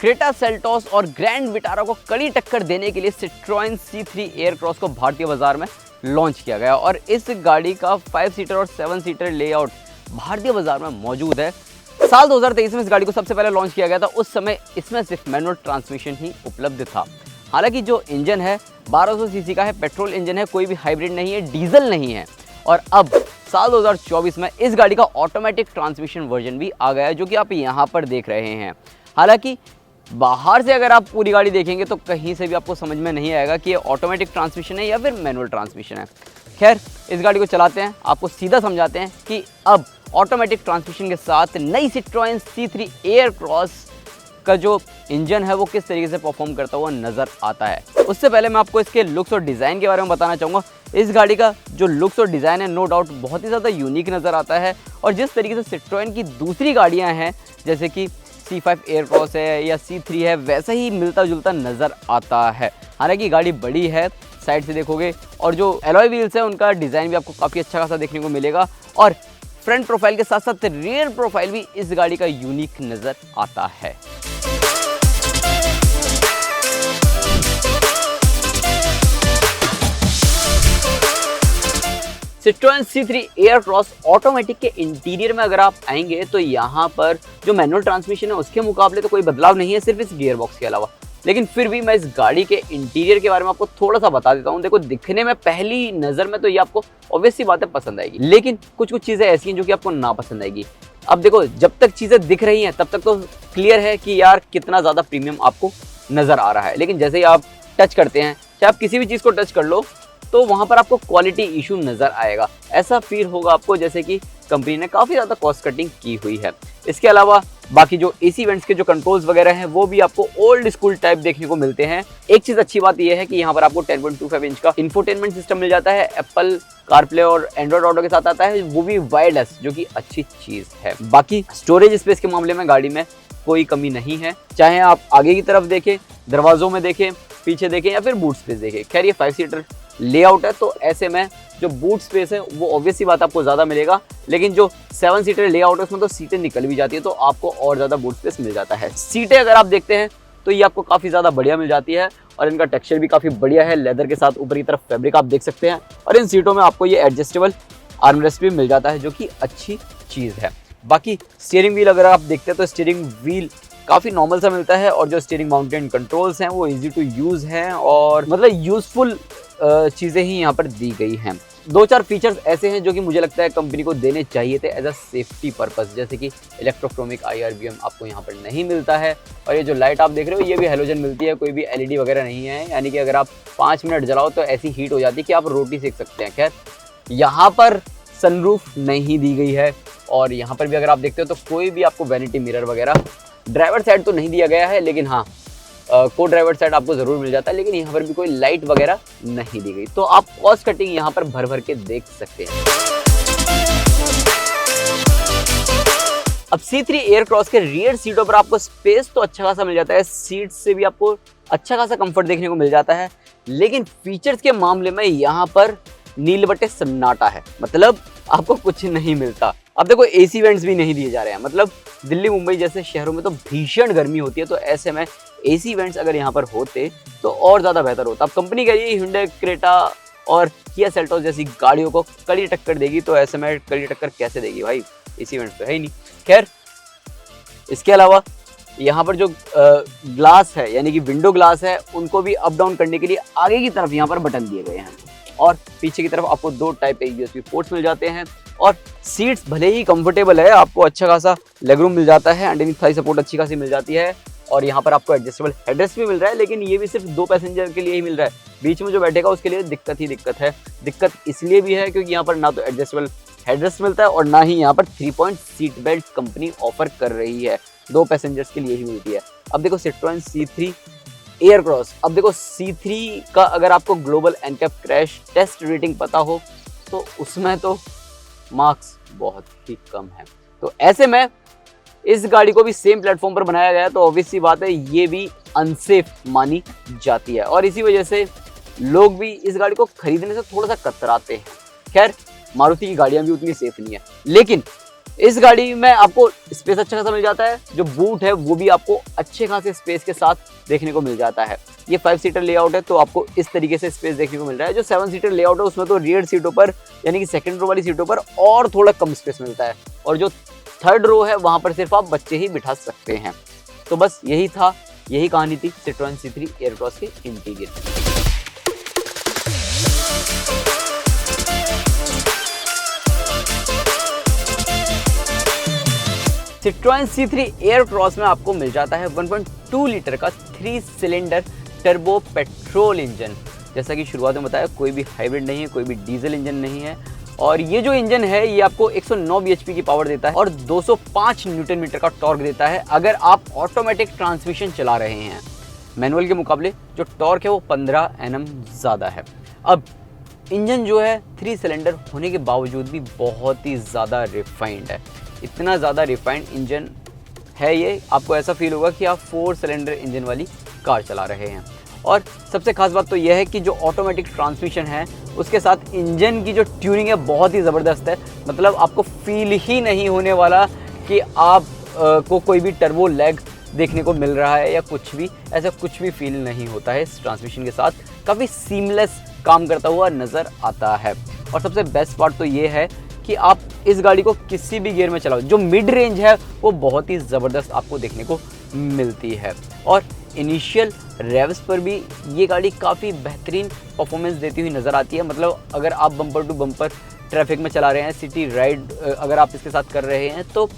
Creta Seltos और grand Vitara को कड़ी टक्कर देने के लिए सिट्रोएन C3 एयरक्रॉस को भारतीय बाजार में लॉन्च किया गया और इस गाड़ी का 5 सीटर और 7 सीटर लेआउट भारतीय बाजार में मौजूद है। साल 2023 में इस गाड़ी को सबसे पहले लॉन्च किया गया था। उस समय इसमें सिर्फ मैनुअल ट्रांसमिशन ही उपलब्ध था। हालांकि जो इंजन है 1200 सीसी का है, पेट्रोल इंजन है, कोई भी हाइब्रिड नहीं है, डीजल नहीं है। और अब साल 2024 में इस गाड़ी का ऑटोमेटिक ट्रांसमिशन वर्जन भी आ गया है, जो कि आप यहाँ पर देख रहे हैं। हालांकि बाहर से अगर आप पूरी गाड़ी देखेंगे तो कहीं से भी आपको समझ में नहीं आएगा कि ये ऑटोमेटिक ट्रांसमिशन है या फिर मैनुअल ट्रांसमिशन है। खैर, इस गाड़ी को चलाते हैं, आपको सीधा समझाते हैं कि अब ऑटोमेटिक ट्रांसमिशन के साथ नई सिट्रोएन C3 एयरक्रॉस का जो इंजन है वो किस तरीके से परफॉर्म करता हुआ नज़र आता है। उससे पहले मैं आपको इसके लुक्स और डिज़ाइन के बारे में बताना चाहूँगा। इस गाड़ी का जो लुक्स और डिज़ाइन है नो डाउट बहुत ही ज़्यादा यूनिक नज़र आता है और जिस तरीके से सिट्रोएन की दूसरी गाड़ियाँ हैं जैसे कि C5 एयरक्रॉस है या C3 है, वैसा ही मिलता जुलता नज़र आता है। हालांकि गाड़ी बड़ी है, साइड से देखोगे, और जो एलॉय व्हील्स है उनका डिज़ाइन भी आपको काफ़ी अच्छा खासा देखने को मिलेगा और फ्रंट प्रोफाइल के साथ साथ रियर प्रोफाइल भी इस गाड़ी का यूनिक नज़र आता है। सिट्रोएन C3 एयरक्रॉस ऑटोमेटिक के इंटीरियर में अगर आप आएंगे तो यहाँ पर जो मैनुअल ट्रांसमिशन है उसके मुकाबले तो कोई बदलाव नहीं है, सिर्फ इस गियर बॉक्स के अलावा। लेकिन फिर भी मैं इस गाड़ी के इंटीरियर के बारे में आपको थोड़ा सा बता देता हूँ। देखो, दिखने में पहली नज़र में तो ये आपको ऑब्वियस सी बातें पसंद आएगी, लेकिन कुछ चीज़ें ऐसी हैं जो कि आपको ना पसंद आएगी। अब देखो, जब तक चीज़ें दिख रही हैं तब तक तो क्लियर है कि यार कितना ज़्यादा प्रीमियम आपको नज़र आ रहा है, लेकिन जैसे ही आप टच करते हैं, चाहे आप किसी भी चीज़ को टच कर लो, तो वहाँ पर आपको क्वालिटी इशू नज़र आएगा। ऐसा फील होगा आपको जैसे कि कंपनी ने काफ़ी ज़्यादा कॉस्ट कटिंग की हुई है। इसके अलावा बाकी जो AC वेंट्स के जो कंट्रोल्स वगैरह हैं वो भी आपको ओल्ड स्कूल टाइप देखने को मिलते हैं। एक चीज़ अच्छी बात यह है कि यहाँ पर आपको 10.25 इंच का इंफोटेनमेंट सिस्टम मिल जाता है। एप्पल कारप्ले और एंड्रॉइड ऑटो के साथ आता है, वो भी वायरलेस, जो कि अच्छी चीज़ है। बाकी स्टोरेज स्पेस के मामले में गाड़ी में कोई कमी नहीं है, चाहे आप आगे की तरफ देखें, दरवाजों में देखें, पीछे देखें या फिर बूट स्पेस देखें। खैर, ये 5 सीटर लेआउट है तो ऐसे में जो बूट स्पेस है वो ऑब्वियस सी बात आपको ज़्यादा मिलेगा, लेकिन जो 7 सीटर लेआउट है उसमें तो सीटें निकल भी जाती है तो आपको और ज़्यादा बूट स्पेस मिल जाता है। सीटें अगर आप देखते हैं तो ये आपको काफ़ी ज़्यादा बढ़िया मिल जाती है और इनका टेक्सचर भी काफ़ी बढ़िया है। लेदर के साथ ऊपर की तरफ फैब्रिक आप देख सकते हैं और इन सीटों में आपको ये एडजस्टेबल आर्मरेस्ट भी मिल जाता है, जो कि अच्छी चीज़ है। बाकी स्टीयरिंग व्हील अगर आप देखते हैं तो स्टीयरिंग व्हील काफ़ी नॉर्मल सा मिलता है और जो स्टीयरिंग माउंटेड कंट्रोल्स हैं वो इजी टू यूज़ हैं और मतलब यूज़फुल चीज़ें ही यहाँ पर दी गई हैं। 2-4 फीचर्स ऐसे हैं जो कि मुझे लगता है कंपनी को देने चाहिए थे एज अ सेफ्टी पर्पस, जैसे कि इलेक्ट्रोक्रोमिक IRBM आपको यहाँ पर नहीं मिलता है और ये जो लाइट आप देख रहे हो ये भी हेलोजन मिलती है, कोई भी LED वगैरह नहीं है, यानी कि अगर आप 5 मिनट जलाओ तो ऐसी हीट हो जाती है कि आप रोटी सेक सकते हैं। खैर, यहाँ पर सनरूफ नहीं दी गई है और यहाँ पर भी अगर आप देखते हो तो कोई भी आपको वैनिटी मिरर वगैरह ड्राइवर साइड तो नहीं दिया गया है, लेकिन हाँ को ड्राइवर साइड आपको ज़रूर मिल जाता है, लेकिन यहाँ पर भी कोई लाइट वगैरह नहीं दी गई। तो आप कॉस्ट कटिंग यहाँ पर भर भर के देख सकते हैं। अब C3 एयरक्रॉस के रियर सीटों पर आपको स्पेस तो अच्छा खासा मिल जाता है, सीट से भी आपको अच्छा खासा कंफर्ट देखने को मिल जाता है, लेकिन फीचर्स के मामले में यहाँ पर नील बट्टे सन्नाटा है, मतलब आपको कुछ नहीं मिलता। अब देखो, AC वेंट्स भी नहीं दिए जा रहे हैं, मतलब दिल्ली मुंबई जैसे शहरों में तो भीषण गर्मी होती है, तो ऐसे में AC वेंट्स अगर यहाँ पर होते तो और ज़्यादा बेहतर होता। अब कंपनी कह रही है Hyundai क्रेटा और Kia Seltos जैसी गाड़ियों को कड़ी टक्कर देगी, तो ऐसे में कड़ी टक्कर कैसे देगी भाई, AC वेंट्स तो है ही नहीं। खैर, इसके अलावा यहाँ पर जो ग्लास है यानी कि विंडो ग्लास है उनको भी अप डाउन करने के लिए आगे की तरफ यहाँ पर बटन दिए गए हैं और पीछे की तरफ आपको 2 टाइप के USB पोर्ट्स मिल जाते हैं और सीट्स भले ही कंफर्टेबल है, आपको अच्छा खासा लेगरूम मिल जाता है, अंडरनीथ थाई सपोर्ट अच्छी खासी मिल जाती है और यहाँ पर आपको एडजस्टेबल हेडरेस्ट भी मिल रहा है, लेकिन ये भी सिर्फ 2 पैसेंजर के लिए ही मिल रहा है। बीच में जो बैठेगा उसके लिए दिक्कत ही दिक्कत है। दिक्कत इसलिए भी है क्योंकि यहाँ पर ना तो एडजस्टेबल हेडरेस्ट मिलता है और ना ही यहाँ पर 3 point seat belt company offer कर रही है, 2 पैसेंजर्स के लिए ही मिलती है। अब देखो सिट्रोएन C3 एयरक्रॉस, अब देखो C3 का अगर आपको global NCAP crash test rating पता हो तो उसमें तो मार्क्स बहुत ही कम है, तो ऐसे में इस गाड़ी को भी सेम प्लेटफॉर्म पर बनाया गया है तो ऑब्वियस सी बात है ये भी अनसेफ मानी जाती है और इसी वजह से लोग भी इस गाड़ी को खरीदने से थोड़ा सा कतराते हैं। खैर, मारुति की गाड़ियां भी उतनी सेफ नहीं है, लेकिन इस गाड़ी में आपको स्पेस अच्छा खासा मिल जाता है, जो बूट है वो भी आपको अच्छे खासे स्पेस के साथ देखने को मिल जाता है। ये 5 सीटर लेआउट है तो आपको इस तरीके से स्पेस देखने को मिल रहा है। जो 7 सीटर लेआउट है उसमें तो रियर सीटों पर यानी कि सेकंड रो वाली सीटों पर और थोड़ा कम स्पेस मिलता है, और जो थर्ड रो है वहां पर सिर्फ आप बच्चे ही बिठा सकते हैं। तो बस यही था, यही कहानी थी सिट्रोएन C3 एयरक्रॉस के इंटीरियर की। सिट्रोएन C3 एयरक्रॉस में आपको मिल जाता है 1.2 लीटर का 3 सिलेंडर टर्बो पेट्रोल इंजन। जैसा कि शुरुआत में बताया, कोई भी हाइब्रिड नहीं है, कोई भी डीजल इंजन नहीं है, और ये जो इंजन है ये आपको 109 bhp की पावर देता है और 205 न्यूटन मीटर का टॉर्क देता है अगर आप ऑटोमेटिक ट्रांसमिशन चला रहे हैं। मैनुअल के मुकाबले जो टॉर्क है वो 15 Nm ज़्यादा है। अब इंजन जो है 3 सिलेंडर होने के बावजूद भी बहुत ही ज़्यादा रिफाइंड है। इतना ज़्यादा रिफाइंड इंजन है ये, आपको ऐसा फील होगा कि आप 4 सिलेंडर इंजन वाली कार चला रहे हैं। और सबसे खास बात तो यह है कि जो ऑटोमेटिक ट्रांसमिशन है उसके साथ इंजन की जो ट्यूनिंग है बहुत ही ज़बरदस्त है। मतलब आपको फील ही नहीं होने वाला कि आप को कोई भी टर्बो लैग देखने को मिल रहा है या कुछ भी, ऐसा कुछ भी फील नहीं होता है। इस ट्रांसमिशन के साथ काफ़ी सीमलेस काम करता हुआ नज़र आता है। और सबसे बेस्ट पार्ट तो ये है कि आप इस गाड़ी को किसी भी गियर में चलाओ, जो मिड रेंज है वो बहुत ही ज़बरदस्त आपको देखने को मिलती है। और इनिशियल रेव्स पर भी ये गाड़ी काफ़ी बेहतरीन परफॉर्मेंस देती हुई नज़र आती है। मतलब अगर आप बम्पर टू बम्पर ट्रैफिक में चला रहे हैं, सिटी राइड अगर आप इसके साथ कर रहे हैं, तो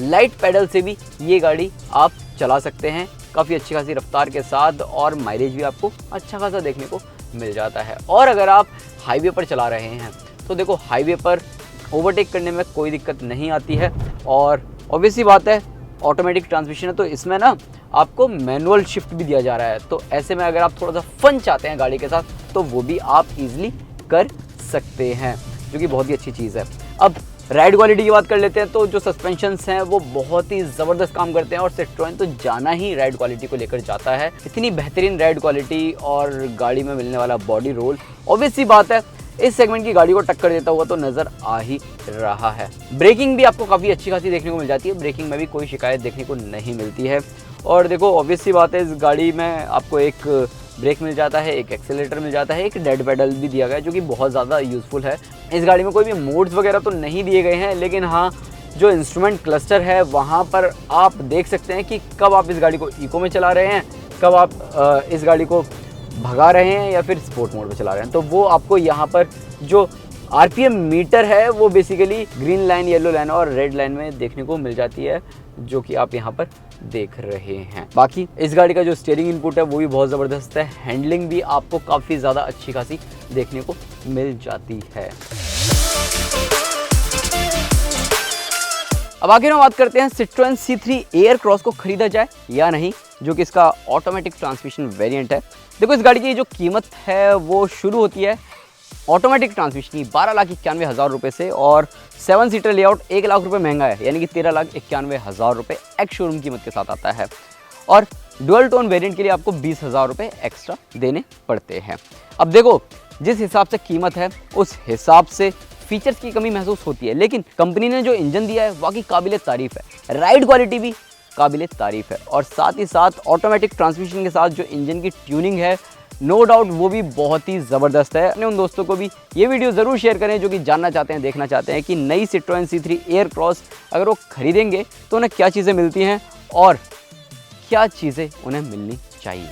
लाइट पैडल से भी ये गाड़ी आप चला सकते हैं काफ़ी अच्छी खासी रफ्तार के साथ, और माइलेज भी आपको अच्छा खासा देखने को मिल जाता है। और अगर आप हाईवे पर चला रहे हैं तो देखो, हाईवे पर ओवरटेक करने में कोई दिक्कत नहीं आती है। और ऑब्वियसली बात है, ऑटोमेटिक ट्रांसमिशन है तो इसमें ना आपको मैनुअल शिफ्ट भी दिया जा रहा है। तो ऐसे में अगर आप थोड़ा सा फन चाहते हैं गाड़ी के साथ तो वो भी आप इजीली कर सकते हैं, जो कि बहुत ही अच्छी चीज़ है। अब राइड क्वालिटी की बात कर लेते हैं, तो जो सस्पेंशंस हैं वो बहुत ही ज़बरदस्त काम करते हैं, और सिट्रोएन तो जाना ही राइड क्वालिटी को लेकर जाता है। इतनी बेहतरीन राइड क्वालिटी और गाड़ी में मिलने वाला बॉडी रोल, ऑब्वियसली बात है इस सेगमेंट की गाड़ी को टक्कर देता हुआ तो नज़र आ ही रहा है। ब्रेकिंग भी आपको काफ़ी अच्छी खासी देखने को मिल जाती है, ब्रेकिंग में भी कोई शिकायत देखने को नहीं मिलती है। और देखो, ऑब्वियसली बात है, इस गाड़ी में आपको एक ब्रेक मिल जाता है, एक एक्सेलेरेटर मिल जाता है, एक डेड पेडल भी दिया गया है, जो कि बहुत ज़्यादा यूज़फुल है। इस गाड़ी में कोई भी मोड्स वगैरह तो नहीं दिए गए हैं, लेकिन हाँ, जो इंस्ट्रूमेंट क्लस्टर है वहाँ पर आप देख सकते हैं कि कब आप इस गाड़ी को इको में चला रहे हैं, कब आप इस गाड़ी को भगा रहे हैं या फिर स्पोर्ट मोड में चला रहे हैं। तो वो आपको यहाँ पर जो आरपीएम मीटर है वो basically green line, yellow line और रेड लाइन में देखने को मिल जाती है, जो कि आप यहाँ पर देख रहे हैं। बाकी इस गाड़ी का जो स्टीयरिंग इनपुट है वो भी बहुत ज़बरदस्त है, हैंडलिंग भी आपको काफ़ी ज़्यादा अच्छी खासी देखने को मिल जाती है। अब आगे हम बात करते हैं सिट्रोएन C3 एयरक्रॉस को खरीदा जाए या नहीं, जो कि इसका ऑटोमेटिक ट्रांसमिशन वेरिएंट है। देखो, इस गाड़ी की जो कीमत है वो शुरू होती है ऑटोमेटिक ट्रांसमिशन की 12,91,000 रुपये से, और 7 सीटर लेआउट 1 लाख रुपये महंगा है, यानी कि 13,91,000 रुपये एक्स शोरूम कीमत के साथ आता है। और डुअल टोन वेरिएंट के लिए आपको 20,000 रुपये एक्स्ट्रा देने पड़ते हैं। अब देखो, जिस हिसाब से कीमत है उस हिसाब से फीचर्स की कमी महसूस होती है, लेकिन कंपनी ने जो इंजन दिया है वाकई काबिले तारीफ़ है, राइड क्वालिटी भी काबिले तारीफ़ है, और साथ ही साथ ऑटोमेटिक ट्रांसमिशन के साथ जो इंजन की ट्यूनिंग है, नो डाउट वो भी बहुत ही ज़बरदस्त है। अपने उन दोस्तों को भी ये वीडियो ज़रूर शेयर करें जो कि जानना चाहते हैं, देखना चाहते हैं कि नई सिट्रोएन C3 एयरक्रॉस अगर वो खरीदेंगे तो उन्हें क्या चीज़ें मिलती हैं और क्या चीज़ें उन्हें मिलनी चाहिए।